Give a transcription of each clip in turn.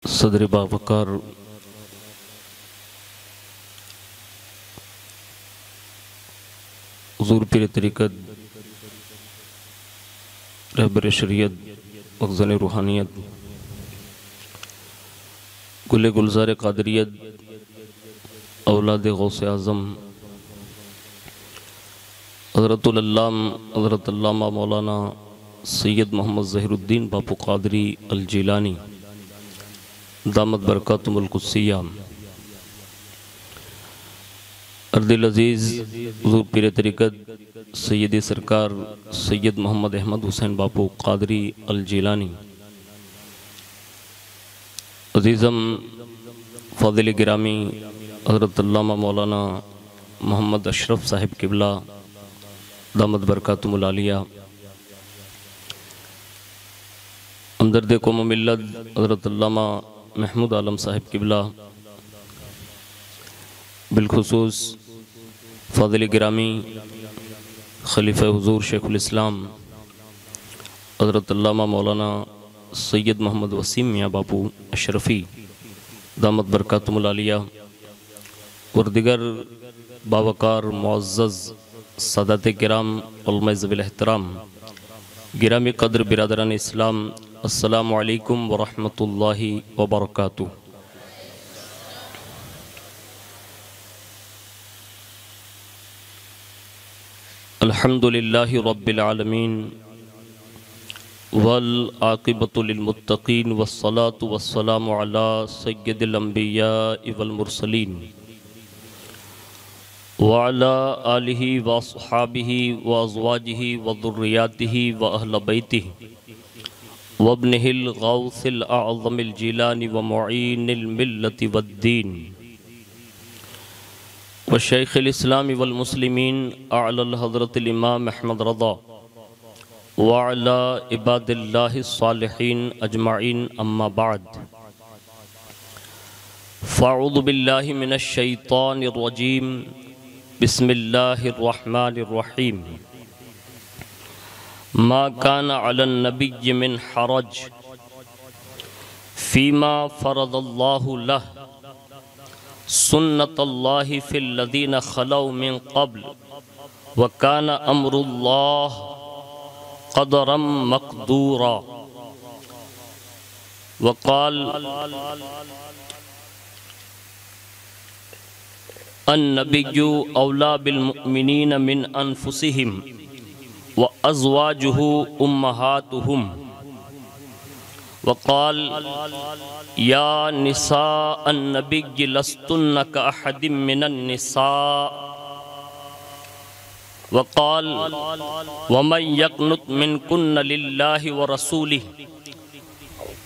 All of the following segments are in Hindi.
सदर बावकार हुज़ूर पीर तरीक़त रहबर शरीयत मखज़न रूहानियत गुल गुलज़ार क़ादरियत औलाद गौसे आज़म हज़रत अल्लामा मौलाना सैयद मोहम्मद ज़हीरुद्दीन बापू क़ादरी अल जीलानी दामत बरकातुहुल क़ुद्सिया अर्दिल अज़ीज़ हुज़ूर पीर तरीक़त सैयदी सरकार सैयद मोहम्मद अहमद हुसैन बापू क़ादरी अल जीलानी अज़ीज़म फ़ाज़िल गिरामी हज़रत अल्लामा मौलाना मोहम्मद अशरफ साहिब क़िबला दामत बरकातुहुल आलिया हमदर्द कौम मिल्लत हज़रत अल्लामा महमूद आलम साहिब क़िबला बिलखुसूस फ़ाज़िल गिरामी खलीफ़ा हुज़ूर शेखुल इस्लाम हज़रत अल्लामा मौलाना सैयद मोहम्मद वसीम मियाँ बापू अशरफ़ी दामत बरकातुहुल आलिया और दिगर बावकार मुअज़्ज़ज़ सादात किराम उलमा ज़वील एहतराम गिरामी क़द्र बिरादरान इस्लाम अस्सलामु अलैकुम व रहमतुल्लाहि व बरकातुहू। अल्हम्दुलिल्लाहि रब्बिल आलमीन वल आक़िबतु लिल मुत्तक़ीन वस्सलातु वस्सलामु अला सय्यिदिल अंबिया वल मुरसलीन व अला आलिहि व अस्हाबिहि व अज़वाजिहि व ज़ुर्रिय्यातिहि व अहल बैतिहि व इब्निहिल गौसिल अअज़मिल जीलानी व मुईनिल मिल्लति वद्दीन व शैख़िल इस्लामी वल मुस्लिमीन अअलल हज़रतिल इमाम अहमद रज़ा व अला इबादिल्लाहि स्सालिहीन अजमईन अम्मा बाद फ़अऊज़ु बिल्लाहि मिनश शैतानिर रजीम बिस्मिल्लाहिर रहमानिर रहीम मा कान अलन नबिय्यि मिन हरज फ़ीमा फ़रज़ल्लाहु लह सुन्नतल्लाहि फ़िल्लज़ीना ख़लौ मिन क़ब्ल व कान अम्रुल्लाह क़दरम मक़दूरा वक़ाल अन्नबिय्यु औला बिल मुअमिनीन मिन अनफुसिहिम व अज़वाजुहु उम्महातुहुम वक़ाल या निसा अन्नबिय्यि लस्तुन्न कअहदिम मिनन निसा वक़ाल वमन यक़नुत मिनकुन्न लिल्लाहि व रसूलिहि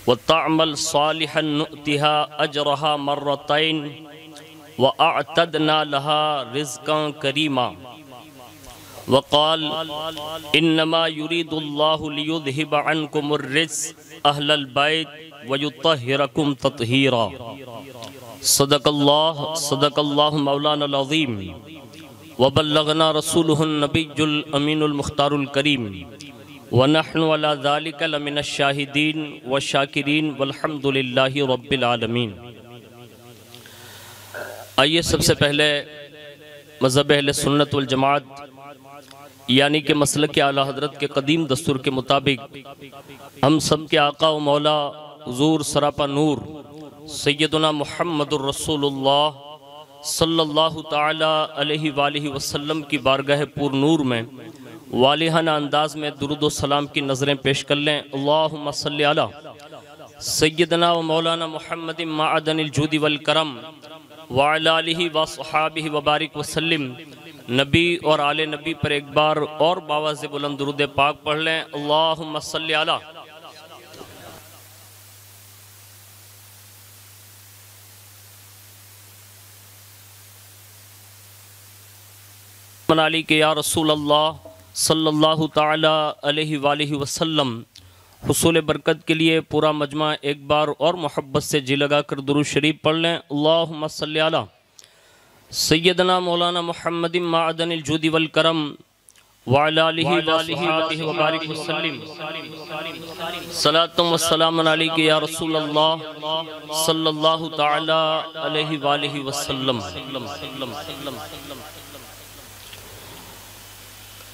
व तअमल सालिहन नुअतिहा अजरहा मर्रतैन व अअतदना लहा रिज़्क़न करीमा वक़ाल इन्नमा युरीदुल्लाहु लियुज़हिब अन्कुमुर रिज्स अहलल बैत व युत्तहिरकुम तत्हीरा। सदक़ल्लाहु मौलाना अज़ीम व बल्लगना रसूलुहुन नबियुल अमीनुल मुख्तारुल करीम व नहनु अला ज़ालिका लमिनश शाहिदीन व शाकिरीन वल्हम्दुलिल्लाहि रब्बिल आलमीन। आइए सबसे पहले मज़हब अहले सुन्नत वल जमात यानी कि मसलक के आला हज़रत के कदीम दस्तूर के मुताबिक हम सब के आका व मौला हुज़ूर सरापा नूर सैयदना मुहम्मदुर रसूलुल्लाह सल्लल्लाहु ताला अलैहि वालिहि वसल्लम की बारगाह पूर नूर में वालिहाना अंदाज में दुरूद व सलाम की नज़रें पेश कर लें। अल्लाहुम्मा सल्लि अला सैयदना व मौलाना मुहम्मदिन मअदनिल जूदि वल करम व अला आलिहि व अस्हाबिहि व बारिक वसल्लिम। नबी और आले नबी पर एक बार और बावाज़ बुलंद दुरूद पाक पढ़ लें। अल्लाहुम्मा सल्लि अला मनाली के या रसूल अल्लाह सल्लल्लाहु ताला अलैहि वालिहि वसल्लम हुसूल बरकत के लिए पूरा मजमा एक बार और मोहब्बत से जी लगा कर दुरूद शरीफ पढ़ लें। अल्लाहुम्मा सल्लि अला सैयदना मौलाना मुहम्मदिन मअदनिल जूदि वल करम वअला आलिहि वसहबिहि व बारिक वसल्लिम। सलातुम वस्सलामुन अलैका या रसूलल्लाह सल्लल्लाहु तआला अलैहि वालिहि वसल्लम।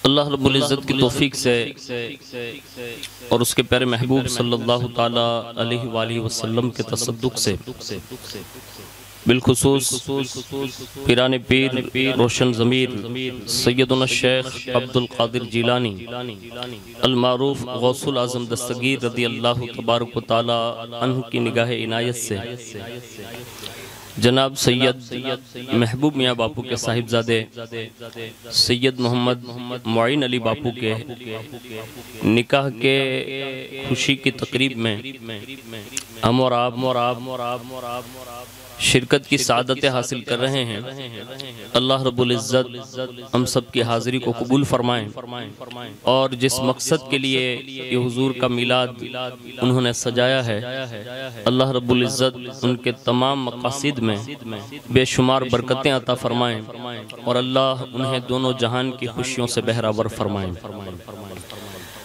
अल्लाह रब्बुल इज़्ज़त की तौफीक से और उसके प्यारे महबूब सल्लल्लाहु ताला अलैहि वालिहि वसल्लम के तसद्दुक से बिलखुसूस पीराने पीर रोशन ज़मीर सैयदुना शेख अब्दुल कादिर जिलानी अल मारूफ गौसुल आज़म दस्तगीर रदी अल्लाह तबारक व तआला अन्हु की निगाह इनायत से जनाब सैयद महबूब मियाँ बापू के साहिबजादे सैयद मोहम्मद मुईन अली बापू के निकाह के खुशी की तकरीब में हम और आप शिरकत की सादतें हासिल कर रहे हैं। अल्लाह रब्बुल इज़्ज़त हम सब की हाज़िरी को कबूल फरमाएं और जिस मकसद के लिए ये हुजूर का मिलाद उन्होंने सजाया है, अल्लाह रब्बुल इज़्ज़त उनके तमाम मकासिद में बेशुमार बरकतें अता फरमाएं और अल्लाह उन्हें दोनों जहान की खुशियों से बहरावर फरमाएं।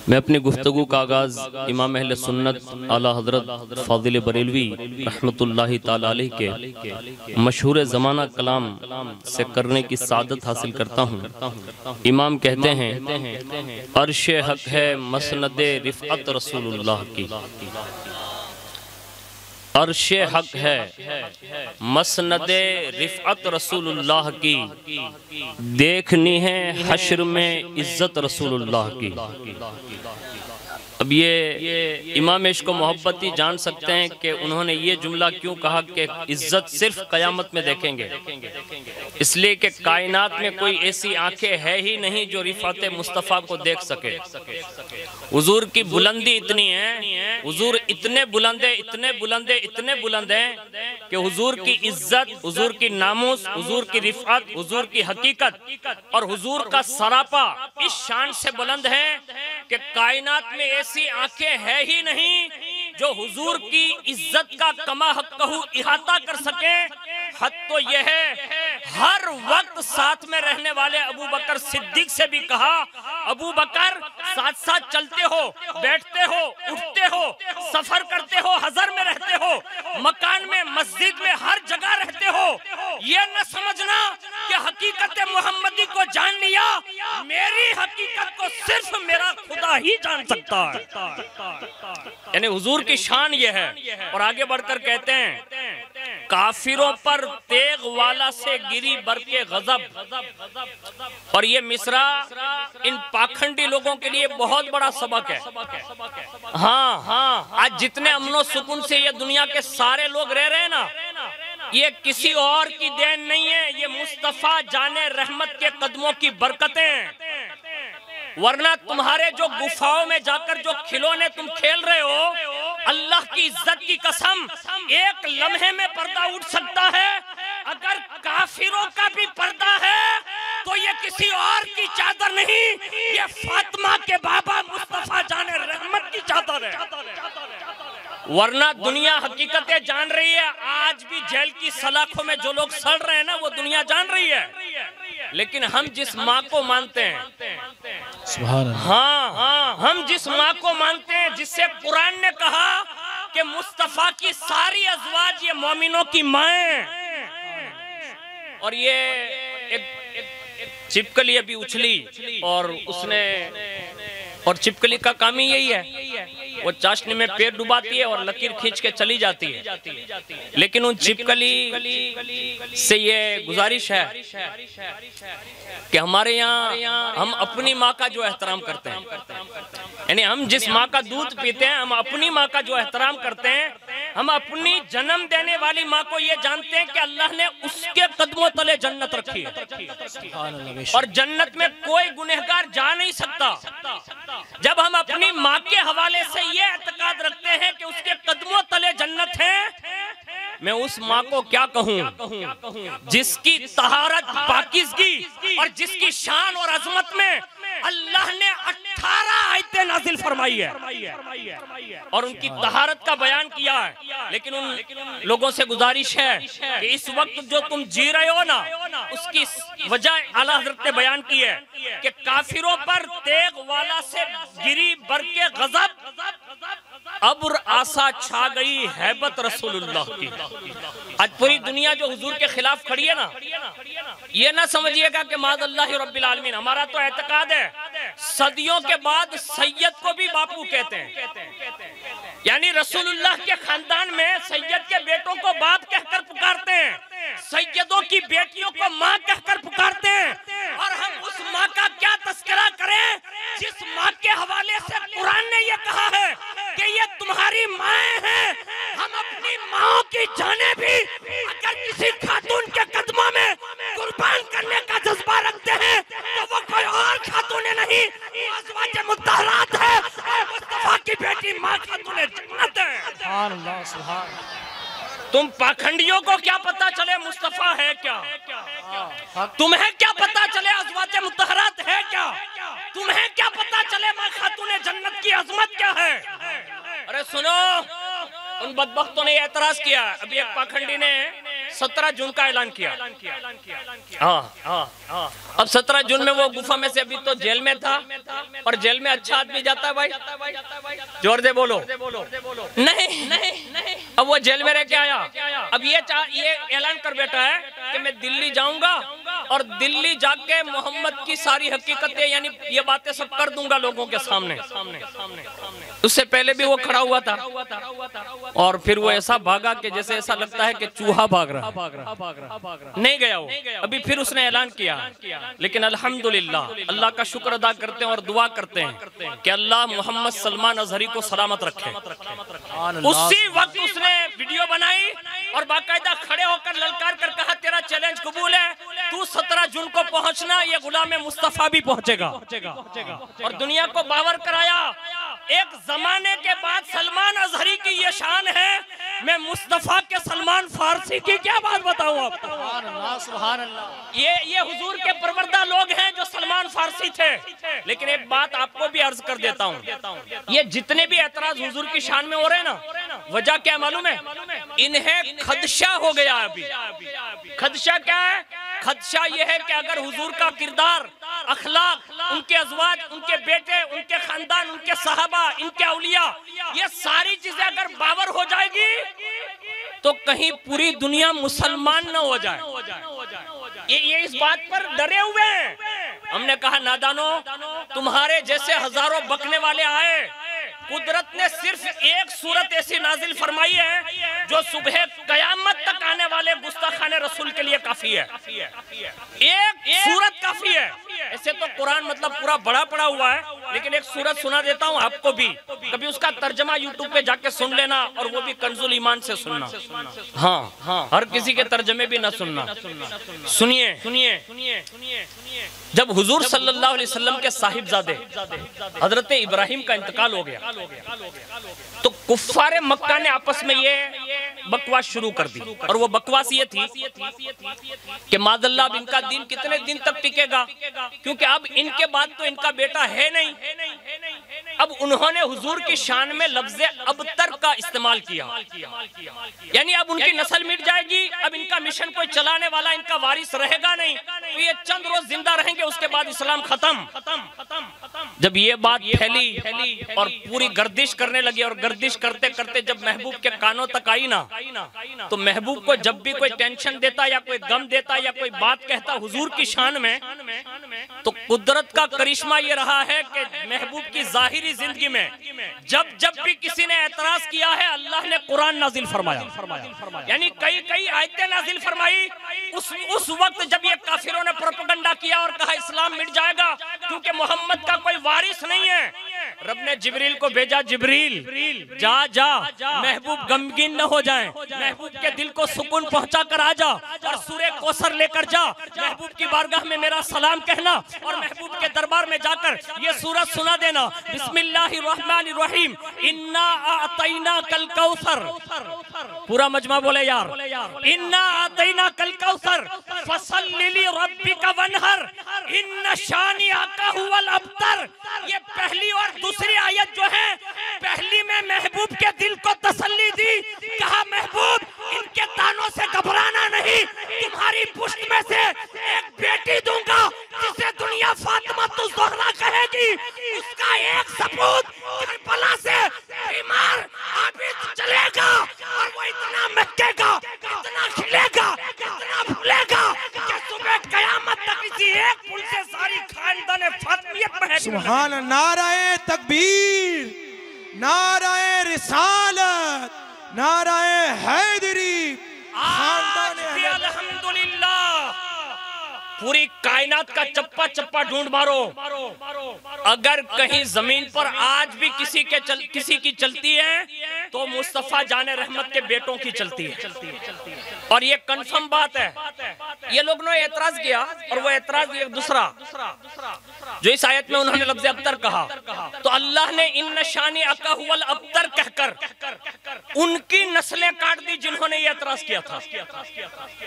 मैं अपनी गुफ्तगू का आगाज़ इमाम अहले सुन्नत आला हज़रत फ़ाज़िल बरेलवी रहमतुल्लाहि ताला अलैह के मशहूर ज़माना कलाम से करने की सादत हासिल करता हूँ। इमाम कहते हैं, अर्शे हक है मसनदे रिफ़अत रसूलुल्लाह की, अर्शे हक है मसनदे रिफ़अत रसूलुल्लाह की, देखनी है हश्र में इज्जत रसूलुल्लाह की। अब ये इमाम इश्क़ मोहब्बत ही जान सकते हैं कि उन्होंने ये जुमला क्यों कहा कि इज्जत सिर्फ क़यामत में देखेंगे, इसलिए कि कायनात में कोई ऐसी आंखें है ही नहीं जो रिफ़ात मुस्तफ़ा को देख सके। हुजूर की बुलंदी इतनी है, हुजूर इतने बुलंद हैं कि हुजूर की इज्जत, हुजूर की नामूस, हुजूर की रिफ़ात, हुजूर की हकीकत और हुजूर का सरापा इस शान से बुलंद है कि कायनात में ऐसी आंखें है ही नहीं जो हुजूर की इज्जत का कमा हक़्क़हू इहाता कर सके। हद तो यह है, हर वक्त साथ में रहने वाले अबू बकर सिद्दीक से भी कहा, अबू बकर साथ साथ चलते हो, बैठते हो, उठते हो, सफर करते हो, हज़र में रहते हो, मकान में, मस्जिद में, हर जगह रहते हो। ये न समझना कि हकीकत मोहम्मदी को जान लिया, मेरी हकीकत को सिर्फ मेरा खुदा ही जान सकता है। यानी हुजूर की शान ये है। और आगे बढ़कर कहते हैं, काफिरों पर तेग वाला से गिरी बरके गजब। और ये मिसरा इन पाखंडी लोगों के लिए बहुत बड़ा सबक है। हाँ, आज जितने अमनो सुकून से ये दुनिया के सारे लोग रह रहे हैं ना, ये किसी और की देन नहीं है, ये मुस्तफा जाने रहमत के कदमों की बरकतें। वरना तुम्हारे जो गुफाओं में जाकर जो खिलौने तुम खेल रहे हो, अल्लाह की इज्जत की कसम, एक लम्हे में पर्दा उठ सकता है। अगर काफिरों का भी पर्दा है तो ये किसी और की चादर नहीं, ये फातिमा के बाबा मुस्तफा जाने रहमत की चादर है। वरना दुनिया हकीकतें जान रही है। आज भी जेल की सलाखों में जो लोग सड़ रहे हैं ना, वो दुनिया जान रही है। लेकिन हम जिस माँ को मानते हैं, हाँ, हम जिस माँ को मानते हैं जिससे कुरान ने कहा कि मुस्तफा की सारी अज़वाज ये मोमिनों की माएँ। और ये एक छिपकली अभी उछली और उसने, और छिपकली का काम ही यही है, वो चाशनी में पैर डुबाती है और लकीर खींच के चली जाती है। लेकिन उन छिपकली से ये गुजारिश है कि हमारे यहाँ हम अपनी माँ का जो एहतराम करते हैं, यानी हम जिस माँ का दूध पीते हैं, हम अपनी माँ का जो एहतराम करते हैं, हम अपनी जन्म देने वाली माँ को ये जानते हैं कि अल्लाह ने उसके कदमों तले जन्नत रखी है और जन्नत में कोई गुनहगार जा नहीं सकता। जब हम अपनी माँ के हवाले से ये एतकाद रखते हैं कि उसके कदमों तले जन्नत है, मैं उस माँ को क्या कहूँ जिसकी तहारत, पाकीज़गी और जिसकी शान और अजमत में अल्लाह ने 18 आयतें नाजिल फरमाई है और उनकी तहारत का बयान किया है। लेकिन उन लोगों से गुजारिश है कि इस वक्त जो तुम जी रहे हो ना, उसकी वजह आला हज़रत ने बयान की है कि काफिरों पर तेग वाला से गिरी बरके गजब, अब्र आसा छा गई हैबत रसूलुल्लाह की। आज पूरी दुनिया जो हुजूर के खिलाफ खड़ी है ना, ये ना समझिएगा कि मादअल्लाह रब्बिल आलमीन। हमारा तो एतकाद है सदियों के बाद सैयद को भी बापू कहते हैं, यानी रसूलुल्लाह के खानदान में सैयद के बेटों को बाप कहकर पुकारते हैं, सैयदों की बेटियों को माँ कहकर पुकारते हैं। और हम उस माँ का क्या तस्करा करें जिस माँ के हवाले से कुरान ने ये कहा है कि ये तुम्हारी माएँ हैं। हम अपनी माओ की जाने भी अगर किसी खातून के कदमों में कुर्बान करने का जज्बा रखते हैं तो वो कोई और खातून नहीं, अज़वाज मुत्तहरात है, मुस्तफा की बेटी माँ खातून जन्नत है। सुभान अल्लाह, सुभान। तुम पाखंडियों को क्या पता चले मुस्तफा है क्या? तुम्हें क्या पता चले अज़वाज मुत्तहरात है क्या? तुम्हें क्या पता चले माँ खातून जन्नत की अजमत क्या है? अरे सुनो, उन बदबख्तों ने एतराज किया। अभी एक पाखंडी ने 17 जून का ऐलान किया। अब 17 जून में वो गुफा में से अभी तो जेल में था, और जेल में अच्छा आदमी जाता है भाई, जोर दे बोलो। नहीं, अब वो जेल में रह के आया। अब ये ऐलान कर बैठा है कि मैं दिल्ली जाऊंगा और दिल्ली जाके मोहम्मद की सारी हकीकतें यानी ये बातें सब कर दूंगा लोगों के सामने। उससे पहले भी वो खड़ा हुआ था और फिर वो ऐसा भागा कि जैसे ऐसा लगता है कि चूहा भाग रहा। नहीं गया वो। अभी फिर उसने ऐलान किया। लेकिन अल्हम्दुलिल्लाह, अल्लाह का शुक्र अदा करते हैं और दुआ करते हैं कि अल्लाह मोहम्मद सलमान अजहरी को सलामत रखे। उसी वक्त उसने वीडियो बनाई और बाकायदा खड़े होकर ललकार कर कहा, तेरा चैलेंज कबूल है, तू 17 जून को पहुंचना, ये गुलाम मुस्तफा भी पहुंचेगा। और दुनिया को बावर कराया। एक जमाने के बाद सलमान अजहरी की ये शान है, मैं मुस्तफा के सलमान फारसी की क्या बात बताऊं आपको। सुभान अल्लाह। ये हुजूर के परवरदा लोग हैं जो सलमान फारसी थे। लेकिन एक बात आपको भी अर्ज कर देता हूँ, ये जितने भी एतराज हुजूर की शान में हो रहे हैं ना, वजह क्या मालूम है? इन्हें खदशा हो गया। अभी खदशा क्या है? खदशा ये है कि अगर हुजूर का किरदार, अखलाक, उनके अज़वाज, उनके बेटे, उनके खानदान, उनके सहाबा, इनके औलिया, ये सारी चीजें अगर बावर हो जाएगी तो कहीं पूरी दुनिया मुसलमान न हो जाए। ये इस बात पर डरे हुए हैं। हमने कहा, नादानो, तुम्हारे जैसे हजारों बकने वाले आए, कुदरत ने सिर्फ एक सूरत ऐसी नाजिल फरमाई है जो सुबह कयामत तक आने वाले गुस्ताखाने रसूल के लिए काफी है। एक सूरत काफी है। ऐसे तो कुरान मतलब पूरा बड़ा पड़ा हुआ है, लेकिन एक सूरत सुना देता हूँ आपको भी, कभी उसका तर्जमा यूट्यूब पे जाके सुन लेना, और वो भी कंजुल ईमान से सुनना। हाँ, हर किसी के तर्जमे भी ना सुनना। सुनिए, जब हुजूर सल्लल्लाहु अलैहि वसल्लम के साहिबजादे हजरत इब्राहिम का इंतकाल हो गया तो कुफ्फारे मक्का ने आपस में ये बकवास शुरू कर दी। और वो बकवास ये थी कि मादल्ला अब इनका दीन कितने दिन तक टिकेगा, क्योंकि अब इनके बाद तो इनका बेटा है नहीं। अब उन्होंने हुजूर की शान में लफ्ज़ अबतर का इस्तेमाल किया, यानी अब उनकी नस्ल मिट जाएगी, अब इनका मिशन कोई चलाने वाला, इनका वारिस रहेगा नहीं, तो ये चंद रोज जिंदा रहेंगे, उसके बाद इस्लाम खत्म। जब ये बात फैली और पूरी गर्दिश करने लगी, और गर्दिश करते करते जब महबूब के कानों तक आई ना, तो महबूब को जब भी कोई टेंशन देता या कोई गम देता या कोई बात कहता हुजूर की शान में, तो कुदरत का करिश्मा ये रहा है कि महबूब की जाहिरी जिंदगी में जब भी किसी ने एतराज किया है, अल्लाह ने कुरान नाजिल फरमाया, यानी कई आयतें नाजिल फरमाई। उस वक्त जब ये काफिरों ने प्रोपेगेंडा किया और कहा इस्लाम मिट जाएगा क्योंकि मोहम्मद का कोई वारिस नहीं है, रब ने जिब्रील को भेजा, जिब्रील जा जा महबूब गमगीन न हो जाएं, महबूब के दिल को सुकून पहुंचा कर आ जा और सूरे कौसर लेकर जा, महबूब की बारगाह में मेरा सलाम कहना और महबूब के दरबार में जाकर ये सूरत सुना देना, बिस्मिल्लाहिर्रहमानिर्रहीम इन्ना आतैना कल कौसर। पूरा मजमा बोले यार, इन्ना आतैना कल कौसर फसल्लि ली रब्बिका वनहर इन्न शानिअका हुवल अब्तर। ये पहली और दूसरी आयत जो है, पहली में महबूब के दिल को तसल्ली दी, कहा महबूब इनके तानों से घबराना नहीं, तुम्हारी पुश्त में से एक बेटी दूंगा जिसे दुनिया फातिमा तु ज़हरा कहेगी, उसका एक सपूत करबला से बीमार आबिद चलेगा और वो इतना महकेगा, इतना खिलेगा, इतना फूलेगा कि सुबह कयामत तक इसी एक फूल से सारी खानदान फातिमियत महक। सुभान, नाराए तकबीर, नाराए रिसालत, नाराए हैदरी, खानदान अल्हम्दुलिल्लाह। पूरी कायनात का चप्पा चप्पा ढूंढ मारो, अगर कहीं जमीन पर आज भी किसी की चलती है तो मुस्तफा जाने रहमत के बेटों की चलती है। और ये कंफर्म बात है। ये लोग ने एतराज किया और वो एतराज एक दूसरा जो इस आयत में उन्होंने लफ्ज़ अब्तर कहा, तो अल्लाह ने इन्न शानिअका हुवल अब्तर कहकर उनकी नस्लें काट दी जिन्होंने ये एतराज किया था।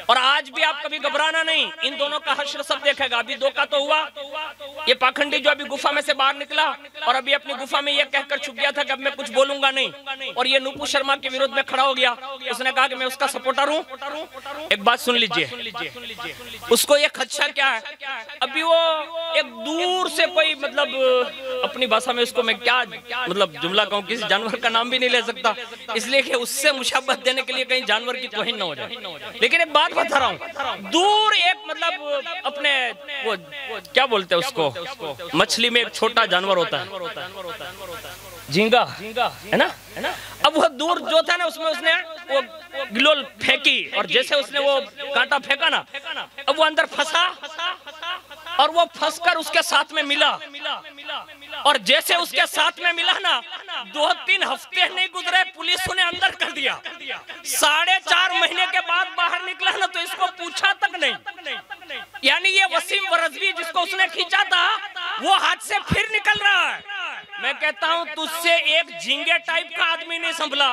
और आज भी आप कभी घबराना नहीं, इन दोनों का हश्र सब देखेगा। अभी दो का तो हुआ, ये पाखंडी जो अभी गुफा में से बाहर निकला और अभी अपनी गुफा में ये कहकर छुप गया था कि अब मैं कुछ बोलूंगा नहीं, और ये नुपु शर्मा के विरोध में खड़ा हो गया। उसने कहा कि मैं उसका सपोर्टर हूँ। एक बात सुन लीजिए, उसको ये खदशा क्या है, अभी वो एक दूर से कोई मतलब अपनी भाषा में उसको मैं क्या मतलब जुमला कहूँ, किसी जानवर का नाम भी नहीं ले सकता, इसलिए कि उससे मुशाबहत देने के लिए कहीं जानवर की तौहीन न हो जाए। लेकिन एक बात बता रहा हूँ, दूर एक मतलब अपने वो क्या बोलते हैं उसको, मछली में एक छोटा जानवर होता है, झींगा है ना। अब वो दूर जो था ना, उसमें उसने वो गिलोल फेंकी और जैसे उसने वो कांटा फेंका ना, अब वो अंदर फंसा और वो फंसकर उसके साथ में मिला, और जैसे उसके साथ में मिला ना, 2-3 हफ्ते नहीं गुजरे पुलिस ने अंदर कर दिया। 4.5 महीने के बाद बाहर निकला ना तो इसको पूछा तक नहीं। यानी ये वसीम वरज़वी जिसको उसने खींचा था वो हाथ से फिर निकल रहा है। मैं कहता हूँ तुझसे एक झींगे टाइप का आदमी नहीं संभला।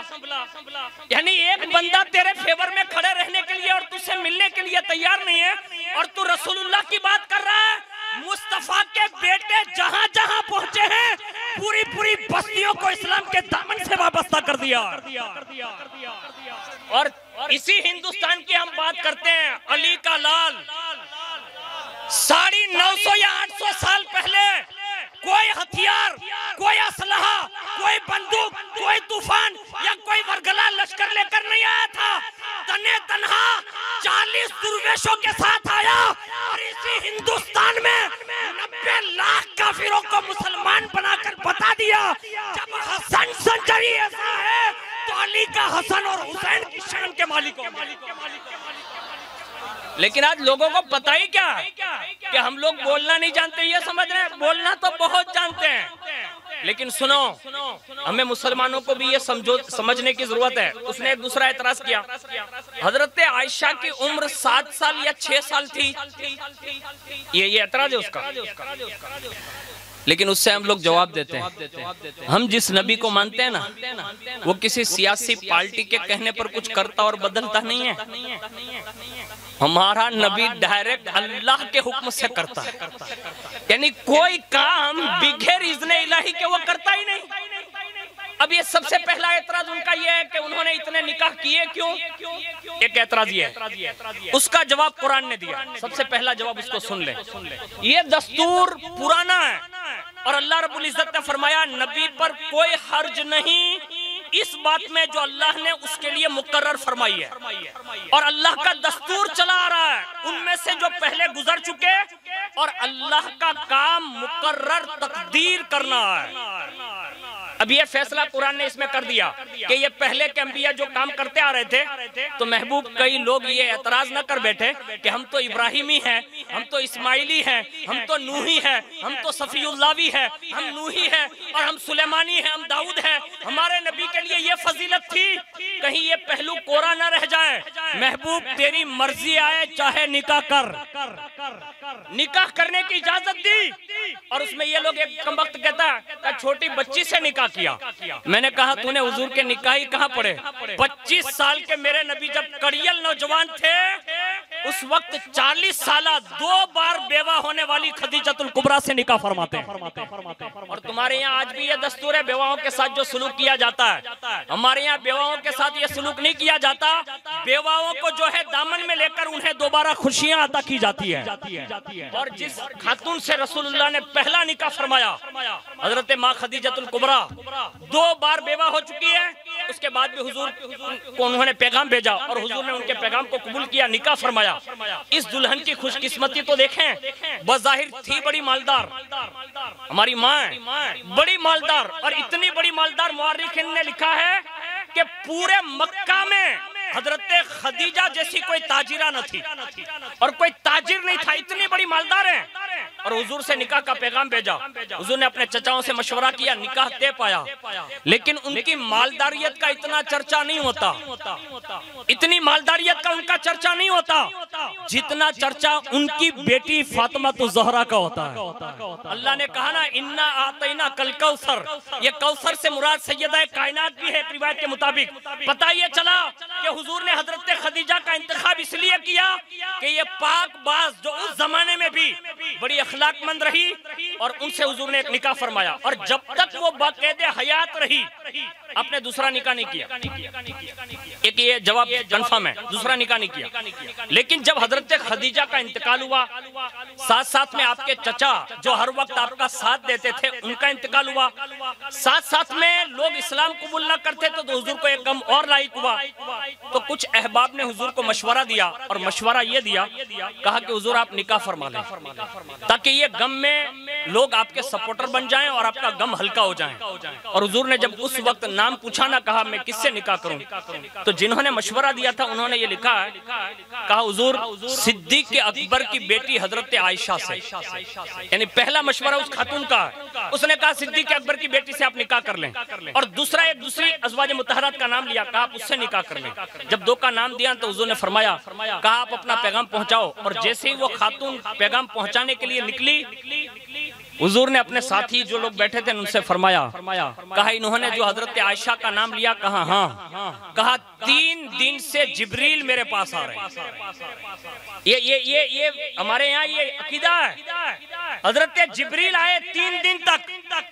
यानी एक बंदा तेरे फेवर में खड़े रहने के लिए और तुझसे मिलने के लिए तैयार नहीं है, और तू रसूलुल्लाह की बात कर रहा है। मुस्तफा के बेटे जहाँ जहाँ पहुँचे हैं, पूरी पूरी बस्तियों को इस्लाम के दामन से वाबस्ता कर दिया। और इसी हिंदुस्तान की हम बात करते हैं, अली का लाल 950 या 800 साल पहले कोई हथियार, कोई असलहा, कोई बंदूक, कोई तूफान या कोई वरगला लश्कर लेकर नहीं आया था। तने तन्हा 40 दुर्वेशों के साथ आया और इसी हिंदुस्तान में 90 लाख काफिरों को मुसलमान बनाकर बता दिया, जब हसन संजरी ऐसा है तो अली का हसन और हुसैन की शान के मालिक हो। लेकिन आज लोगों को पता ही क्या है कि हम लोग बोलना नहीं जानते, ये समझ रहे हैं। बोलना तो बहुत जानते हैं, लेकिन सुनो, हमें मुसलमानों को भी ये समझने की जरूरत है। उसने एक दूसरा एतराज किया, हजरत आयशा की उम्र 7 साल या 6 साल थी, ये एतराज है उसका। लेकिन उससे हम लोग जवाब देते हैं, हम जिस नबी को मानते हैं ना, वो किसी सियासी पार्टी के कहने पर कुछ करता और बदलता नहीं है। हमारा नबी डायरेक्ट अल्लाह के हुक्म से करता है, यानी कोई काम बिगैर इज़्ने इलाही के वो करता ही नहीं। अब ये सबसे पहला एतराज उनका ये है कि उन्होंने इतने निकाह किए क्यों, एक एतराज ये है। उसका जवाब कुरान ने दिया, सबसे पहला जवाब उसको सुन ले। ये दस्तूर पुराना है और अल्लाह रब्बुल इज्जत ने फरमाया नबी पर कोई हर्ज नहीं इस बात में जो अल्लाह ने उसके लिए मुकर्रर फरमाई है, और अल्लाह का दस्तूर चला आ रहा है उनमें से जो पहले गुजर चुके, और अल्लाह का काम मुकर्रर तकदीर करना है। अब ये फैसला कुरान ने इसमें कर दिया कि ये पहले के अंबिया जो काम करते आ रहे थे, तो महबूब कई लोग ये एतराज न कर बैठे कि हम तो इब्राहिमी हैं, हम तो इस्माइली हैं, हम तो नूही हैं, हम तो सफीउल्लावी हैं, हम नूही हैं और हम सुलेमानी हैं, हम दाऊद हैं, हमारे नबी के लिए ये फजीलत थी। कहीं ये पहलू कोरा न रह जाए। महबूब तेरी मर्जी आए चाहे निकाह कर, निकाह करने की इजाजत दी। और उसमें ये लोग एक कमबख्त कहता है छोटी बच्ची से निकाह किया। मैंने कहा तूने हुजूर के निकाह ही कहाँ पढ़े? 25 साल के मेरे नबी जब कड़ियल नौजवान थे, उस वक्त 40 साल 2 बार बेवा होने वाली खदीजतुल कुबरा से निकाह फरमाते हैं। और तुम्हारे यहाँ आज भी ये दस्तूर है, बेवाओं के साथ जो सुलूक किया जाता है। हमारे यहाँ बेवाओं के साथ ये सुलूक नहीं किया जाता। बेवाओं को जो है दामन में लेकर उन्हें दोबारा खुशियां अता की जाती है। और जिस खातून से रसूलुल्लाह ने पहला निकाह फरमाया, हजरत माँ खदीजतुल कुबरा 2 बार बेवा हो चुकी है, उसके बाद भी हुजूर को उन्होंने पैगाम भेजा और हुजूर ने उनके पैगाम को कबूल किया, निकाह फरमाया। इस दुल्हन की खुशकिस्मती तो देखें, बज़ाहिर थी बड़ी मालदार, हमारी माँ बड़ी मालदार, और इतनी बड़ी मालदार मुअर्रिखीन ने लिखा है कि पूरे मक्का में हजरत खदीजा जैसी कोई ताजिरा न थी और कोई ताजिर नहीं था, इतनी बड़ी मालदार है। और हुजूर से निकाह का पैगाम भेजा। हुजूर ने अपने चचाओं से मशवरा किया, निकाह तय पाया, लेकिन उनकी मालदारियत का इतना चर्चा नहीं होता, इतनी मालदारियत का उनका चर्चा नहीं होता जितना चर्चा उनकी बेटी फातिमा तो ज़हरा का होता है। अल्लाह ने कहा ना, इन्ना आतैना कल कौसर, ये कौसर से मुराद सैयदा कायनात भी है। एक रिवायत के मुताबिक पता ये चला कि हुजूर ने हजरत खदीजा का इंतखाब इसलिए किया कि ये पाक बाज जो उस जमाने में भी बड़ी अखलाकमंद रही, और उनसे हुजूर ने एक निकाह फरमाया। और जब तक वो बाकायदे हयात रही, आपने दूसरा निकाह नहीं किया। एक ये जवाब कंफर्म है, दूसरा निकाह नहीं किया। लेकिन जब हजरत खदीजा का इंतकाल हुआ, साथ साथ में आपके चचा जो हर वक्त आपका साथ देते थे, उनका इंतकाल हुआ, साथ साथ में लोग इस्लाम कबूल न करते तो हुजूर को एक गम और लाइक हुआ। तो कुछ अहबाब ने हुजूर को मशवरा दिया, और मशवरा ये दिया, कहा कि हुजूर आप निकाह फरमा लें, ताकि ये गम में लोग आपके सपोर्टर बन जाएं और आपका गम हल्का हो जाए। और हुजूर ने जब उस वक्त नाम पूछा ना, कहा मैं किससे निकाह करूं, तो जिन्होंने मशवरा दिया था उन्होंने ये लिखा है, कहा हुजूर सिद्दीक के अकबर की बेटी हजरत आयशा से, यानी पहला मशवरा उस खातून का है। उसने कहा सिद्दीक के अकबर की बेटी से आप निकाह कर लें। और दूसरा एक दूसरी अज़वाज मुतहरात का नाम लिया, कहा आप उससे निकाह कर लें। जब 2 का नाम दिया तो हुजूर ने फरमाया, कहा आप अपना पैगाम पहुंचाओ। और जैसे ही वो खातून पैगाम पहुंचाने के लिए निकली, हुजूर ने अपने साथी जो लोग बैठे थे उनसे फरमाया, कहा इन्होंने जो हजरत आयशा का नाम लिया, कहा हाँ, कहा 3 दिन से जिब्रील मेरे पास आ रहे हैं। ये हमारे यहाँ ये अकीदा है। हजरत जिब्रील आए 3 दिन तक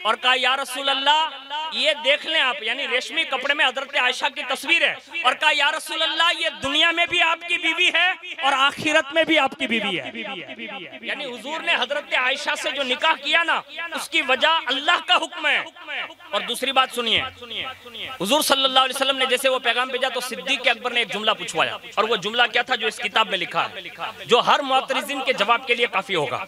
और कहा या रसूल अल्लाह ये देख लें आप, यानी रेशमी कपड़े में हजरत आयशा की तस्वीर है, और कहा या रसूल अल्लाह ये दुनिया में भी आपकी बीवी है और आखिरत में भी आपकी बीवी है। यानी हुजूर ने हजरत आयशा से जो निकाह किया ना, उसकी वजह अल्लाह का हुक्म है। और दूसरी बात सुनिए, हुजूर सल्लल्लाहु अलैहि वसल्लम ने जैसे वो पैगाम भेजा तो सिद्दीक के अकबर ने एक जुमला पूछवाया, और वो जुमला क्या था जो इस किताब में लिखा है, जो हर मुअतरिज़िन के जवाब के लिए काफी होगा।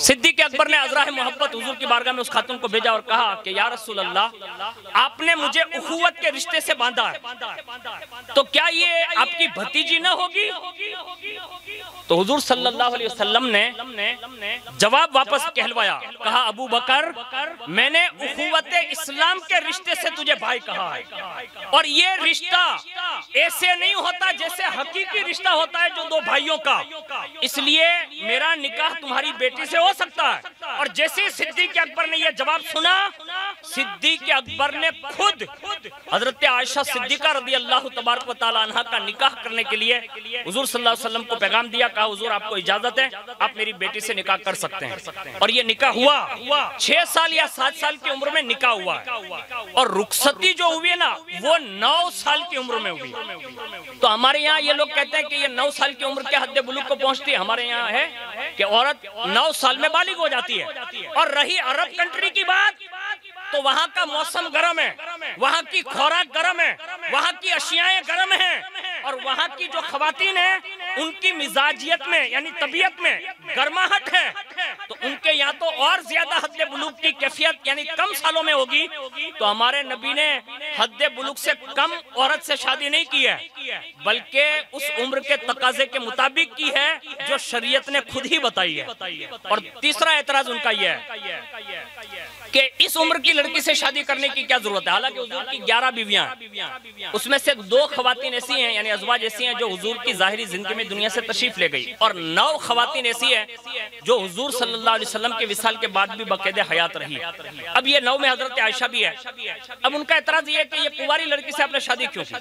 सिद्दीक के अकबर ने अज़राह मोहब्बत हुजूर की बारगाह में उस खातून को भेजा और कहा कि या रसूल अल्लाह आपने मुझे उखुवत के रिश्ते से बांधा है, तो क्या ये आपकी भतीजी न होगी? तो हुजूर सल्लल्लाहु अलैहि वसल्लम ने जवाब वापस कहलवाया, कहा अबू बकर मैंने उखुवत इस्लाम के रिश्ते से तुझे भाई कहा है, और ये रिश्ता ऐसे नहीं होता जैसे हकीकी रिश्ता होता है जो 2 भाइयों का, इसलिए मेरा निकाह तुम्हारी बेटी से हो सकता है। और जैसे सिद्दीक के अकबर ने यह जवाब सुना, सिद्दीक के अकबर ने खुद हजरत आयशा सिद्दीका रज़ी अल्लाह तबारक व तआला अन्हा का निकाह करने के लिए हुजूर सल्लल्लाहु अलैहि वसल्लम को पैगाम दिया, कहा हुजूर आपको इजाजत है, आप मेरी बेटी से निकाह कर सकते हैं। और ये निकाह हुआ 6 साल या 7 साल की उम्र में निकाह हुआ है, और रुखसती जो हुई है ना वो 9 साल की उम्र में हुई। तो हमारे यहाँ ये लोग कहते हैं कि ये 9 साल की उम्र के हद बुलूग को पहुंचती है। हमारे यहाँ है कि औरत 9 साल में बालिग हो जाती है। और रही अरब कंट्री की बात, तो वहाँ का मौसम गर्म है, वहाँ की खुराक गर्म है, वहाँ की अशियाएं गर्म हैं, और वहाँ की जो खवातीन है उनकी मिजाजियत में यानी तबीयत में गर्माहट है। तो उनके यहाँ तो और ज्यादा हद्दे बुलूग की कैफियत यानी कम सालों में होगी। तो हमारे नबी ने हद्दे बुलूग से कम औरत से शादी नहीं की है, बल्कि उस उम्र के तकाजे के मुताबिक की है जो शरीयत ने खुद ही बताई है। और तीसरा एतराज उनका यह है कि इस उम्र की लड़की से शादी करने की क्या जरूरत है। हालांकि हुजूर की 11 बीवियां, उसमें से 2 खवातीन ऐसी हैं यानी अज़वाज ऐसी हैं जो हुजूर की ज़ाहिरी जिंदगी में दुनिया से तशरीफ ले गई, और 9 खवातीन ऐसी हैं जो हुजूर सल्लल्लाहु अलैहि वसल्लम के विसाल के बाद भी बाकायदे हयात रही। अब ये 9 में हजरत आयशा भी है। अब उनका एतराज ये है कि ये कुंवारी लड़की से आपने शादी क्यों की।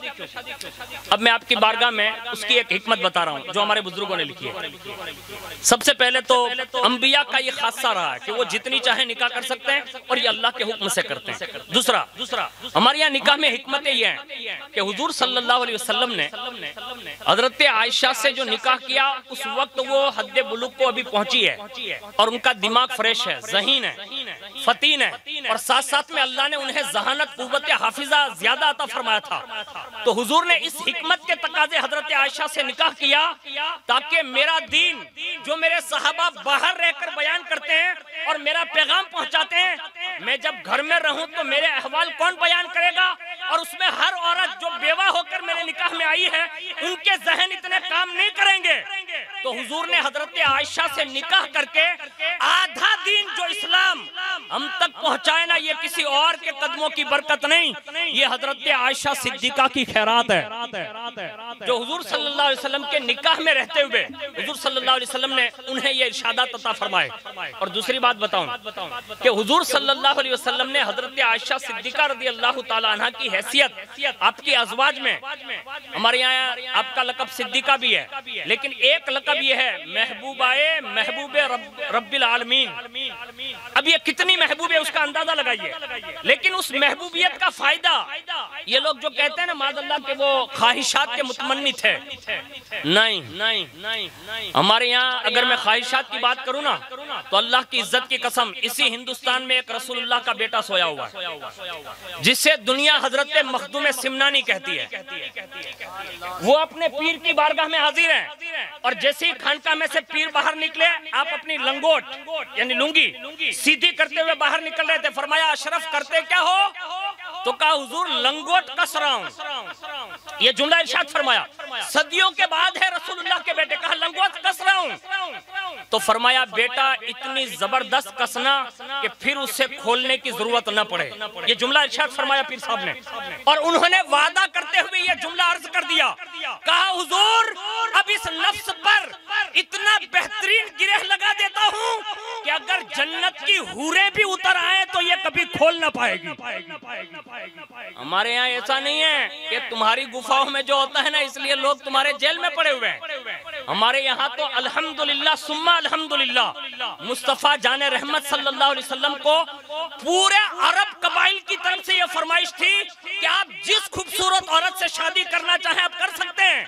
अब मैं आपकी बारगाह में उसकी एक हिकमत बता रहा हूँ जो हमारे बुजुर्गों ने लिखी है। सबसे पहले तो अंबिया का ये खासा रहा है कि वो जितनी चाहे निकाह कर सकते हैं और ये अल्लाह के हुक्म से करते हैं। दूसरा हमारे यहाँ निकाह में हिकमत ये है कि हुजूर सल्लल्लाहु अलैहि वसल्लम ने हजरत आयशा से जो निकाह किया उस वक्त वो हद्दे बुलूग को अभी पहुंची है और उनका दिमाग फ्रेश है, ज़हीन है, फतीन है, और साथ साथ में अल्लाह ने उन्हें जहानत कुव्वत हाफिजा ज्यादा अता फरमाया था। तो हुजूर ने इस हिकमत के तकाजे हजरत आयशा से निकाह किया ताकि मेरा दीन जो मेरे सहाबा बाहर रहकर बयान करते हैं और मेरा पैगाम पहुंचाते हैं, मैं जब घर में रहूं तो मेरे अहवाल कौन बयान करेगा। और उसमें हर औरत जो बेवा होकर मेरे निकाह में आई है उनके जहन इतने काम नहीं करेंगे। तो हुजूर ने हजरत आयशा से निकाह करके आधा दीन जो इस्लाम हम तक पहुंचाए ना, ये किसी और के कदमों की बरकत नहीं, ये हजरत आयशा सिद्दीका की खैरात है जो हुजूर सल्लल्लाहु अलैहि वसल्लम के निकाह में रहते हुए हुजूर सल्लल्लाहु अलैहि वसल्लम ने उन्हें ये इरशादात अता फरमाए। और दूसरी बात बताऊं कि हुजूर सल्लल्लाहु अलैहि वसल्लम ने हजरत आयशा सिद्दीका रज़ियल्लाहु ताला अन्हा की हैसियत आपकी अज़वाज में, हमारे यहाँ आपका लक़ब सिद्दीका भी है, लेकिन एक लक़ब ये है महबूबाए महबूबे रब्बिल आलमीन। अब ये कितनी महबूब है उसका अंदाजा लगाइए। लेकिन उस महबूबियत का फायदा ये लोग जो कहते हैं ना माज़अल्लाह के वो ख्वाहिशात के मुतमन्नी थे, नहीं। हमारे यहाँ अगर मैं ख्वाहिशात की बात करूँ ना तो अल्लाह की इज्जत की कसम इसी हिंदुस्तान में एक रसूलुल्लाह का बेटा सोया हुआ है जिसे दुनिया हजरत मखदूम सिमनानी कहती है। वो अपने पीर की बारगाह में हाजिर हैं और जैसे ही खानका में से पीर बाहर निकले आप अपनी लंगोट यानी लुंगी सीधी करते हुए बाहर निकल रहे थे। फरमाया अशरफ करते क्या हो? तो कहा हुजूर लंगोट कस रहा हूं। ये जुमला इरशाद फरमाया, सदियों के बाद है रसूलुल्लाह के बेटे, कहा लंगोट कस रहा हूं। तो फरमाया बेटा इतनी जबरदस्त कसना कि फिर उसे खोलने की जरूरत न पड़े। ये जुमला इरशाद फरमाया पीर साहब ने, और उन्होंने वादा करते हुए ये जुमला अर्ज कर दिया, कहा हुजूर अब इस नफ्स पर इतना बेहतरीन गिरह लगा देता हूं कि अगर जन्नत की हूरें भी उतर आए तो ये कभी खोल ना पाएगी। हमारे यहाँ ऐसा नहीं है कि तुम्हारी गुफाओं में जो होता है ना इसलिए लोग तुम्हारे जेल में पड़े हुए हैं। हमारे यहाँ तो अल्हम्दुलिल्लाह सुम्मा अल्हम्दुलिल्लाह मुस्तफा जाने रहमत सल्लल्लाहु अलैहि वसल्लम को पूरे अरब कबाइल की तरफ से यह फरमाइश थी कि आप जिस खूबसूरत औरत से शादी करना चाहें आप कर सकते हैं,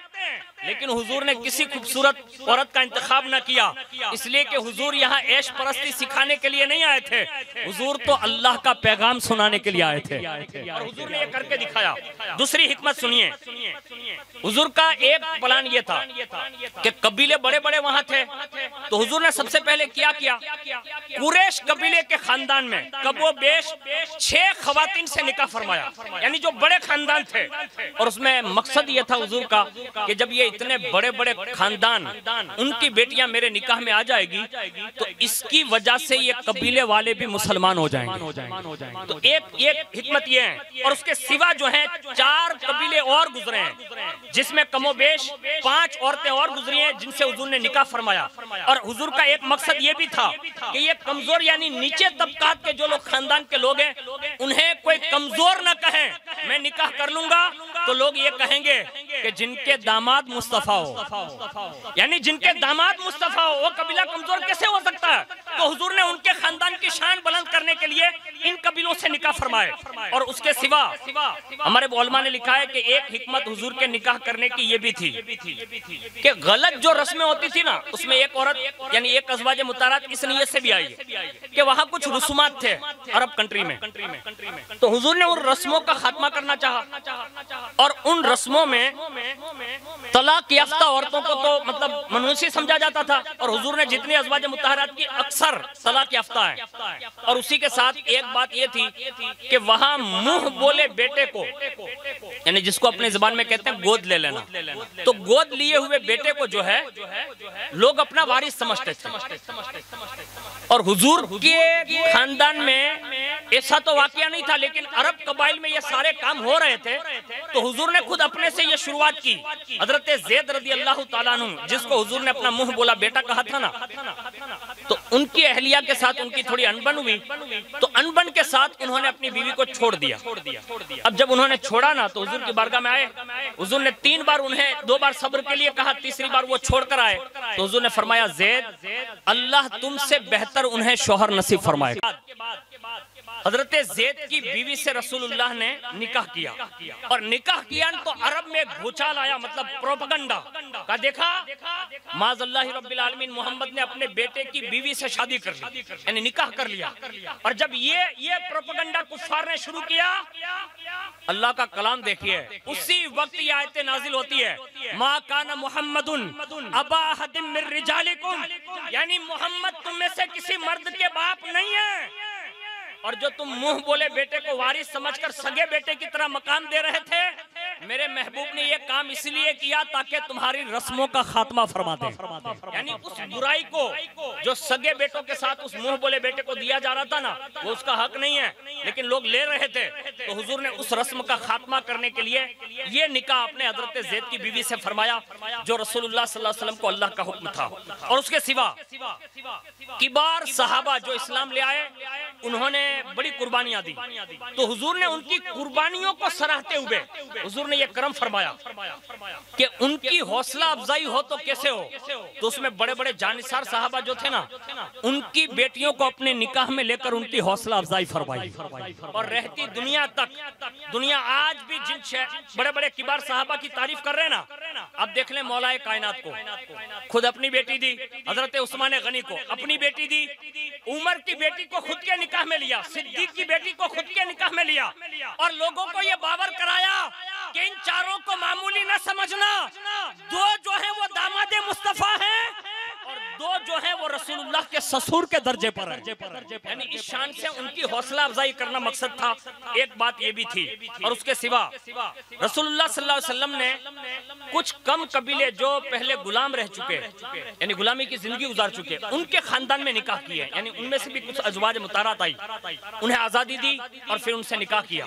लेकिन हुजूर ने किसी खूबसूरत औरत का इंतखाब न किया, इसलिए कि हुजूर यहाँ ऐश परस्ती सिखाने के लिए नहीं आए थे, हुजूर तो अल्लाह का पैगाम सुनाने के लिए आए थे और हुजूर ने ये करके दिखाया। दूसरी हिकमत सुनिए, हुजूर का एक प्लान ये था कि कबीले बड़े बड़े वहां थे, तो हुजूर ने सबसे पहले क्या किया, कुरैश कबीले के खानदान में कबो-बेश 6 खवातीन से निकाह फरमाया, यानी जो बड़े खानदान थे। और उसमें मकसद ये था हुजूर का कि जब ये इतने बड़े बड़े खानदान उनकी बेटियां मेरे निकाह में आ जाएगी तो इसकी वजह से ये कबीले वाले भी मुसलमान हो जाएंगे। तो एक हिकमत ये है। और उसके सिवा जो है 4 कबीले और गुजरे हैं जिसमें कमोबेश 5 औरतें और गुजरी हैं जिनसे हुजूर ने निकाह फरमाया। और हुजूर का एक मकसद ये भी था कि ये कमजोर यानी नीचे तबकात के जो लोग खानदान के लोग हैं उन्हें कोई कमजोर न कहे, मैं निकाह कर लूंगा तो लोग ये कहेंगे कि जिनके दामाद मुस्तफा हो, यानी जिनके दामाद मुस्तफा हो वो कबीला कमजोर कैसे हो सकता है। तो हुजूर ने उनके खानदान की शान बुलंद करने के लिए इन कबीलों से निकाह फरमाए। और उसके सिवा हमारे उलमा ने लिखा है कि एक हिकमत हुजूर के निकाह करने की ये भी थी कि गलत जो रस्में होती थी ना उसमें एक औरत यानी एक अज़वाज मुतारात इस नियत से भी आई है कि वहाँ कुछ रसूमात थे अरब कंट्री में, तो हुजूर ने उन रस्मों का खात्मा करना चाहा और उन रस्मों में तलाक याफ्ता औरतों को तो मतलब मनहूसी समझा जाता था, और हुजूर ने जितनी अज़वाज मुतहरात की अक्सर तलाक याफ्ता है। और उसी के साथ एक बात ये थी कि वहां मुंह बोले बेटे को, यानी जिसको अपने जुबान में कहते हैं गोद ले लेना, तो गोद लिए हुए बेटे को जो है लोग अपना वारिस समझते थे। और हुजूर के खानदान में ऐसा तो वाकया नहीं था, लेकिन अरब कबाइल में ये सारे काम हो रहे थे, तो हुजूर ने खुद अपने से ये शुरुआत की। हजरत ज़ैद रज़ी अल्लाह ताला अन्हु, जिसको हुजूर ने अपना मुंह बोला बेटा कहा था ना, तो उनकी अहलिया के साथ उनकी थोड़ी अनबन हुई, तो अनबन के साथ उन्होंने अपनी बीवी को छोड़ दिया। अब जब उन्होंने छोड़ा ना, तो हुजूर की बारगाह में आए, हुजूर ने 3 बार उन्हें 2 बार सब्र के लिए कहा, तीसरी बार वो छोड़कर आए, तो हुजूर ने फरमाया ज़ैद अल्लाह तुमसे बेहतर उन्हें शौहर नसीब फरमाएगा। हजरत ज़ैद की बीवी से रसूलुल्लाह ने निकाह किया, और निकाह किया तो अरब में भूचाल आया, मतलब प्रोपगंडा का देखा माज़अल्लाह रब्बिल आलमीन मोहम्मद ने अपने बेटे की बीवी से शादी कर ली, यानी निकाह कर लिया। और जब ये प्रोपगंडा कुफार ने शुरू किया, अल्लाह का कलाम देखिए, उसी वक्त ये आयत नाजिल होती है, मा काना मुहम्मदुन अबा अहदिम मिर रिजालिकुम, यानी मोहम्मद तुम में से किसी मर्द के बाप नहीं है। और जो तुम मुंह बोले बेटे को वारिस समझकर सगे बेटे की तरह मकाम दे रहे थे, मेरे महबूब ने ये काम इसलिए किया ताकि तुम्हारी रस्मों का खात्मा फरमा दे। यानी उस बुराई को जो सगे बेटों के साथ उस मुंह बोले बेटे को दिया जा रहा था ना, वो उसका हक नहीं है, लेकिन लोग ले रहे थे, तो हुजूर ने उस रस्म का खात्मा करने के लिए ये निकाह अपने हजरत ज़ैद की बीवी से फरमाया, जो रसूलुल्लाह सल्लल्लाहु अलैहि वसल्लम को अल्लाह का हुक्म था। और उसके सिवा किबार सहाबा जो इस्लाम ले आए, उन्होंने बड़ी कुर्बानियां दी, तो हुजूर ने उनकी कुर्बानियों को सराहते हुए हुजूर ने यह करम फरमाया कि उनकी हौसला अफजाई हो तो कैसे हो, तो उसमें बड़े बड़े जानिसार साहबा जो थे ना, उनकी बेटियों को अपने निकाह में लेकर उनकी हौसला अफजाई फरमाई। और रहती दुनिया तक, दुनिया आज भी जिन बड़े बड़े किबार साहबा की तारीफ कर रहे हैं ना, अब देख लें मौलाए कायनात को, खुद अपनी बेटी दी, हजरत उस्मान गनी को अपनी बेटी दी, उमर की बेटी को खुद के निकाह में लिया, सिद्दीक की बेटी को खुद के निकाह में लिया, और लोगों को ये बावर कराया कि इन चारों को मामूली न समझना, 2 जो है वो दामादे मुस्तफा हैं और 2 जो है वो रसूलुल्लाह के ससुर के दर्जे पर है। यानी इस शान से उनकी हौसला अफजाई करना मकसद था। एक बात ये भी थी, और उसके सिवा रसूलुल्लाह सल्लल्लाहु अलैहि वसल्लम ने कुछ कम कबीले जो पहले गुलाम रह चुके, यानी गुलामी की जिंदगी गुजार चुके, उनके खानदान में निकाह किए, यानी उनमें से भी कुछ अज़वाज मुताहरात आई, उन्हें आजादी दी और फिर उनसे निकाह किया।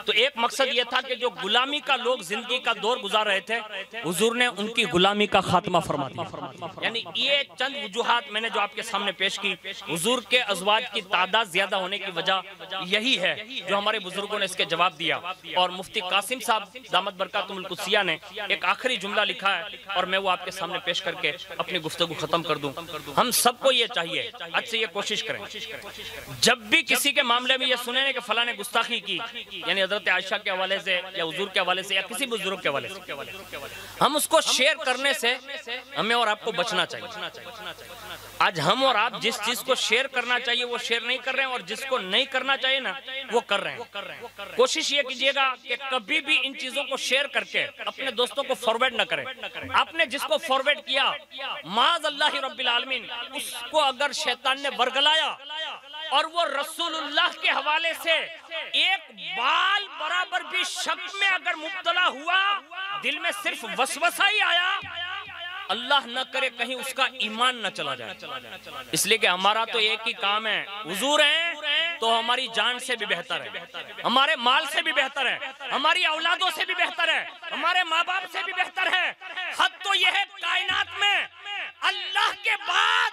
तो एक मकसद ये था कि जो गुलामी का लोग जिंदगी का दौर गुजार रहे थे, हुजूर ने उनकी गुलामी का खात्मा फरमा दिया। यानी ये चंद वजूहात मैंने जो आपके सामने पेश की, हुजूर के अज़वाज की तादाद ज्यादा होने की वजह यही है जो हमारे बुजुर्गों ने इसके जवाब दिया। और मुफ्ती कासिम साहब दामत बरकातुहुल कुद्सिया ने एक आखिरी जुमला लिखा है, और मैं वो आपके सामने पेश करके अपनी गुफ्तगू खत्म कर दूं। हम सबको ये चाहिए, आज से ये कोशिश करें, जब भी किसी के मामले में ये सुने कि फलां ने गुस्ताखी की, यानी हजरत आयशा के हवाले से या हुजूर के हवाले से या किसी बुजुर्ग के हवाले से, हम उसको शेयर करने से हमें और आपको बचना चाहिए। आज हम और आप जिस चीज को शेयर करना चाहिए वो शेयर नहीं कर रहे हैं, और जिसको नहीं करना चाहिए ना वो कर रहे हैं। कोशिश ये कीजिएगा कि कभी भी इन चीजों को शेयर करके अपने दोस्तों को फॉरवर्ड न करें। आपने जिसको फॉरवर्ड किया, माज़अल्लाह रब्बिल आलमीन, उसको अगर शैतान ने वर्गलाया और वो रसूलुल्लाह के हवाले से एक बाल बराबर भी शक में अगर मुब्तला हुआ, दिल में सिर्फ वसवसा ही आया, अल्लाह न करे कहीं उसका ईमान न चला जाए। इसलिए कि हमारा तो एक ही काम है, हुजूर हैं तो हमारी जान से भी बेहतर है, हमारे माल से भी बेहतर है, हमारी औलादों से भी बेहतर है, हमारे माँ बाप से भी बेहतर है। हद तो यह है कायनात में अल्लाह के बाद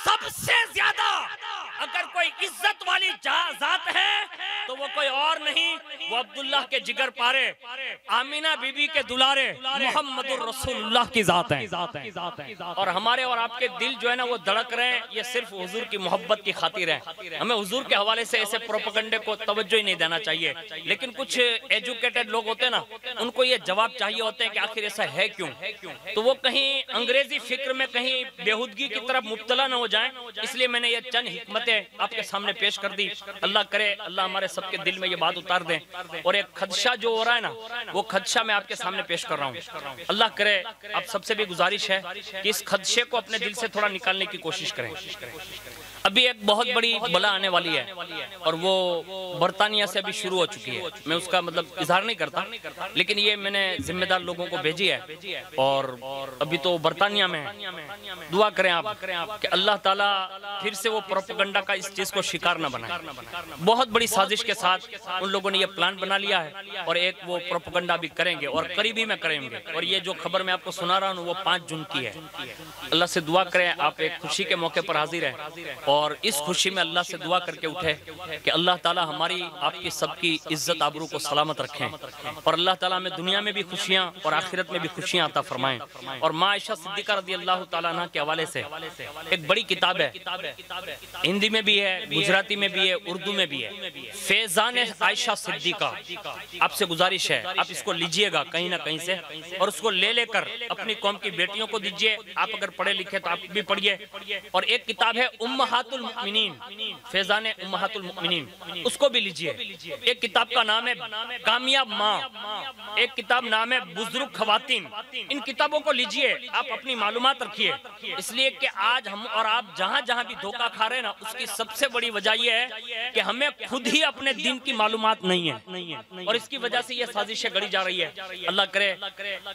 सबसे ज्यादा अगर कोई इज्जत वाली जात है तो वो कोई और नहीं, वो अब्दुल्लाह के जिगर पारे, आमीना बीबी के दुलारे मोहम्मदुर रसूलुल्लाह की जात है। और हमारे और आपके दिल जो है ना वो धड़क रहे हैं, ये सिर्फ हुजूर की मोहब्बत की खातिर है। हमें हुजूर के हवाले से ऐसे प्रोपेगेंडे को तवज्जो ही नहीं देना चाहिए। लेकिन कुछ एजुकेटेड लोग होते हैं ना, उनको ये जवाब चाहिए होते हैं कि आखिर ऐसा है क्यों, तो वो कहीं अंग्रेजी फिक्र में कहीं बेहुदगी की तरफ मुब्तला न हो जाएं, इसलिए मैंने ये चंद हिकमतें आपके सामने पेश कर दी। अल्लाह करे अल्लाह हमारे सबके दिल में ये बात उतार दें और एक खदशा जो हो रहा है ना, वो खदशा मैं आपके सामने पेश कर रहा हूँ। अल्लाह करे आप सबसे भी गुजारिश है कि इस खदशे को अपने दिल से थोड़ा निकालने की कोशिश करें। अभी एक बहुत बड़ी बला आने वाली है और वो बरतानिया से अभी शुरू हो चुकी है। मैं उसका मतलब इजहार नहीं करता, लेकिन ये मैंने जिम्मेदार लोगों को भेजी है और अभी तो बरतानिया में है। दुआ करें आप कि अल्लाह ताला फिर से वो प्रोपेगेंडा का इस चीज को शिकार न बनाए। बहुत बड़ी साजिश के साथ उन लोगों ने ये प्लान बना लिया है और एक वो प्रोपेगेंडा भी करेंगे और करीबी में करेंगे। और ये जो खबर मैं आपको सुना रहा हूँ वो 5 जून की है। अल्लाह से दुआ करें आप एक खुशी के मौके पर हाजिर है और इस खुशी में अल्लाह से दुआ करके उठे कि अल्लाह ताला हमारी आपकी सबकी इज्जत आबरू को सलामत रखें और अल्लाह ताला हमें दुनिया में भी खुशियां और आखिरत में भी खुशियां अता फरमाएं। और माँ आयशा सिद्दीका रज़ी अल्लाह ताला अन्हा के हवाले से एक बड़ी किताब है, हिंदी में भी है, गुजराती में भी है, उर्दू में भी है, फैजान आयशा सिद्दीका। आपसे गुजारिश है आप इसको लीजिएगा कहीं ना कहीं से और उसको ले लेकर अपनी कौम की बेटियों को दीजिए। आप अगर पढ़े लिखे तो आप भी पढ़िए। और एक किताब है उम्महातुल मुमिनीन, फैजान उम्महातुल मुमिनीन, उसको भी लीजिए। एक किताब का नाम है कामयाब माँ, एक किताब नाम है बुजुर्ग खवातीन। इन किताबों को लीजिए, आप अपनी मालूमात रखिए, इसलिए कि आज हम और आप जहाँ जहाँ भी धोखा खा रहे हैं ना, उसकी सबसे बड़ी वजह यह है कि हमें खुद ही अपने दिन की मालूमात नहीं है और इसकी वजह से ये साजिशें गढ़ी जा रही है। अल्लाह करे,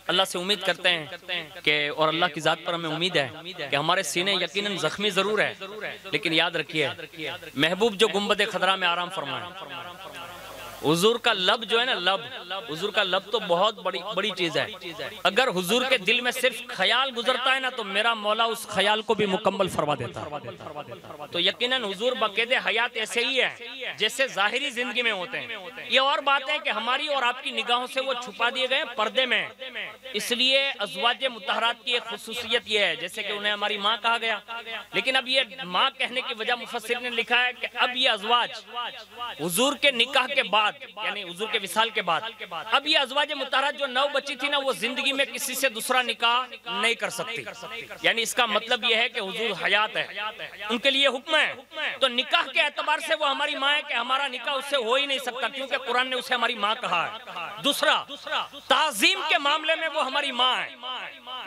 अल्लाह से उम्मीद करते हैं कि और अल्लाह की जात पर हमें उम्मीद है कि हमारे सीने यकीनन जख्मी जरूर है, लेकिन याद रखिए महबूब जो गुंबद खदरा में आराम फरमाए। हुजूर का लब जो है ना, लब, हुजूर का लब तो बहुत बड़ी चीज है। अगर हुजूर के दिल में सिर्फ ख्याल गुजरता है ना, तो मेरा मौला उस ख्याल को भी मुकम्मल फरमा देता है। तो यकीनन हुजूर बक़ैदे हयात ऐसे ही है जैसे जाहिरी जिंदगी में होते हैं। ये और बात है कि हमारी और आपकी निगाहों से वो छुपा दिए गए पर्दे में। इसलिए अज़वाजे मुतहरात की एक खुसूसियत ये है, जैसे कि उन्हें हमारी माँ कहा गया, लेकिन अब ये माँ कहने की वजह मुफस्सिर ने लिखा है कि अब ये अज़वाज हुजूर के निकाह के बाद, यानी हुजूर के विसाल के बाद, अब ये अज़वाज मुतहरात जो 9 बच्ची थी ना, वो जिंदगी में किसी से दूसरा निकाह नहीं कर सकती। यानी इसका मतलब ये है कि हुजूर हयात है, उनके लिए हुक्म है। तो निकाह के एतबार से वो हमारी माँ है कि हमारा निकाह उससे हो ही नहीं सकता, क्योंकि कुरान ने उसे हमारी माँ कहा है। दूसरा, ताज़ीम के मामले में वो हमारी माँ है।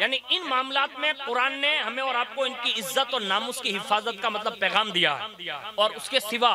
यानी इन मामलात में कुरान ने हमें और आपको इनकी इज्जत और नामुस की हिफाजत का मतलब पैगाम दिया है। और उसके सिवा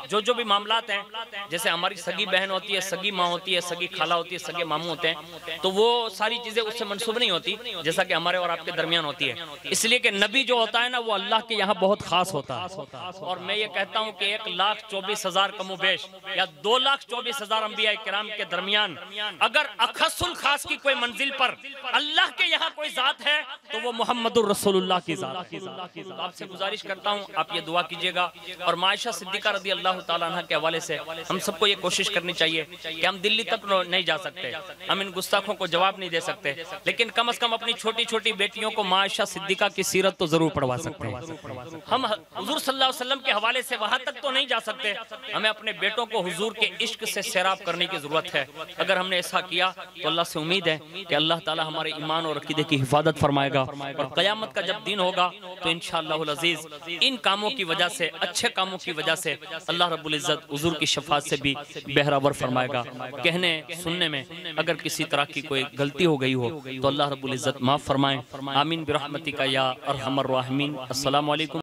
जो भी मामलात हैं, जैसे हमारी सगी बहन होती है, सगी माँ होती है, सगी खाला होती है, सगे मामू होते हैं, तो वो सारी चीजें उससे मंसूब नहीं होती जैसा कि हमारे और आपके दरमियान होती है। इसलिए कि नबी जो होता है ना, वो अल्लाह के यहाँ बहुत खास होता है। और मैं ये कहता हूँ कि 1,24,000 कमोबेश या 2,24,000 अंबिया किराम के दरमियान अगर अखसुल खास की कोई मंजिल पर अल्लाह के यहाँ कोई जात है तो वो मोहम्मदुर रसूलुल्लाह की जात है। तो आपसे गुजारिश करता हूँ आप ये दुआ कीजिएगा। और माँ आयशा सिद्दीका रज़ी अल्लाह ताला अन्हा के हवाले से हम सबको ये कोशिश करनी चाहिए कि हम दिल्ली तक नहीं जा सकते, हम इन गुस्ताखों को जवाब नहीं दे सकते, लेकिन कम से कम अपनी छोटी छोटी बेटियों को माँ आयशा सिद्दीका की सीरत तो जरूर पढ़वा सकते हैं। हम हुजूर सल्लल्लाहु अलैहि वसल्लम के हवाले से वहां तक तो नहीं जा सकते, हमें अपने बेटों को हुजूर के इश्क से सैराब करने की जरूरत है। अगर हमने ऐसा किया तो अल्लाह से उम्मीद है कि अल्लाह ताला हमारे ईमान और अकीदे की हिफाजत फरमाएगा। और क़यामत का जब दिन होगा तो इंशाअल्लाहुल अज़ीज़ इन कामों की वजह से, अच्छे कामों की वजह से अल्लाह रब्बुल इज़्ज़त हुजूर की शफ़ाअत से भी बेहरावर फरमाएगा। कहने सुनने में अगर किसी तरह की कोई गलती हो गई हो तो अल्लाह रब्बुल इज़्ज़त माफ़ फरमाए। आमीन बिरहमतिका या अरहमर राहिमीन। अस्सलामु अलैकुम।